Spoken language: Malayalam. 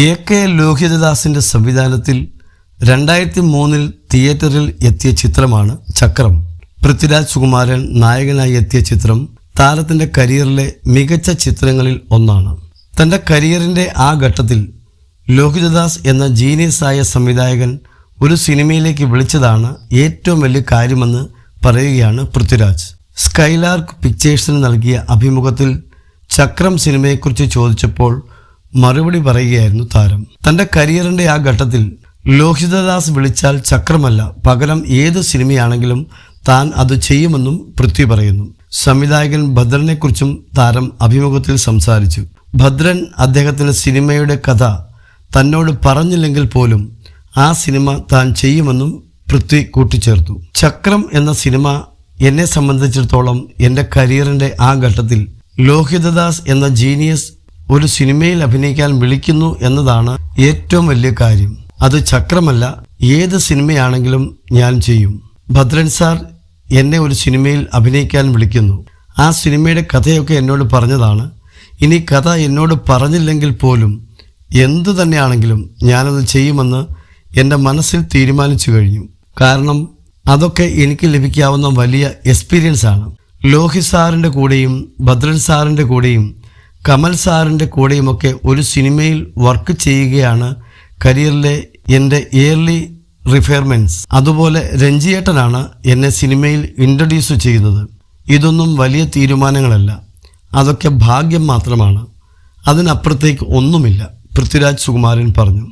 AK ലോഹിതദാസിന്റെ സംവിധാനത്തിൽ 2003 തിയേറ്ററിൽ എത്തിയ ചിത്രമാണ് ചക്രം. പൃഥ്വിരാജ് സുകുമാരൻ നായകനായി എത്തിയ ചിത്രം താരത്തിന്റെ കരിയറിലെ മികച്ച ചിത്രങ്ങളിൽ ഒന്നാണ്. തന്റെ കരിയറിന്റെ ആ ഘട്ടത്തിൽ ലോഹിതദാസ് എന്ന ജീനിയസായ സംവിധായകൻ ഒരു സിനിമയിലേക്ക് വിളിച്ചതാണ് ഏറ്റവും വലിയ കാര്യമെന്ന് പറയുകയാണ് പൃഥ്വിരാജ്. സ്കൈലാർക്ക് പിക്ചേഴ്സിന് നൽകിയ അഭിമുഖത്തിൽ ചക്രം സിനിമയെക്കുറിച്ച് ചോദിച്ചപ്പോൾ മറുപടി പറയുകയായിരുന്നു താരം. തന്റെ കരിയറിന്റെ ആ ഘട്ടത്തിൽ ലോഹിതദാസ് വിളിച്ചാൽ ചക്രമല്ല, പകരം ഏത് സിനിമയാണെങ്കിലും താൻ അത് ചെയ്യുമെന്നും പൃഥ്വി പറയുന്നു. സംവിധായകൻ ഭദ്രനെക്കുറിച്ചും താരം അഭിമുഖത്തിൽ സംസാരിച്ചു. ഭദ്രൻ അദ്ദേഹത്തിന്റെ സിനിമയുടെ കഥ തന്നോട് പറഞ്ഞില്ലെങ്കിൽ പോലും ആ സിനിമ താൻ ചെയ്യുമെന്നും പൃഥ്വി കൂട്ടിച്ചേർത്തു. ചക്രം എന്ന സിനിമ എന്നെ സംബന്ധിച്ചിടത്തോളം എൻ്റെ കരിയറിന്റെ ആ ഘട്ടത്തിൽ ലോഹിതദാസ് എന്ന ജീനിയസ് ഒരു സിനിമയിൽ അഭിനയിക്കാൻ വിളിക്കുന്നു എന്നതാണ് ഏറ്റവും വലിയ കാര്യം. അത് ചക്രമല്ല, ഏത് സിനിമയാണെങ്കിലും ഞാൻ ചെയ്യും. ഭദ്രൻ സാർ എന്നെ ഒരു സിനിമയിൽ അഭിനയിക്കാൻ വിളിക്കുന്നു. ആ സിനിമയുടെ കഥയൊക്കെ എന്നോട് പറഞ്ഞതാണ്. ഇനി കഥ എന്നോട് പറഞ്ഞില്ലെങ്കിൽ പോലും എന്തു തന്നെയാണെങ്കിലും ഞാനത് ചെയ്യുമെന്ന് എൻ്റെ മനസ്സിൽ തീരുമാനിച്ചു കഴിഞ്ഞു. കാരണം അതൊക്കെ എനിക്ക് ലഭിക്കാവുന്ന വലിയ എക്സ്പീരിയൻസ് ആണ്. ലോഹി സാറിൻ്റെ കൂടെയും ഭദ്രൻ സാറിൻ്റെ കൂടെയും കമൽ സാറിൻ്റെ കൂടെയുമൊക്കെ ഒരു സിനിമയിൽ വർക്ക് ചെയ്യുകയാണ് കരിയറിലെ എൻ്റെ ഇയർലി റിഫയർമെൻറ്റ്സ്. അതുപോലെ രഞ്ജിയേട്ടനാണ് എന്നെ സിനിമയിൽ ഇൻട്രൊഡ്യൂസ് ചെയ്യുന്നത്. ഇതൊന്നും വലിയ തീരുമാനങ്ങളല്ല, അതൊക്കെ ഭാഗ്യം മാത്രമാണ്. അതിനപ്പുറത്തേക്ക് ഒന്നുമില്ല, പൃഥ്വിരാജ് സുകുമാരൻ പറഞ്ഞു.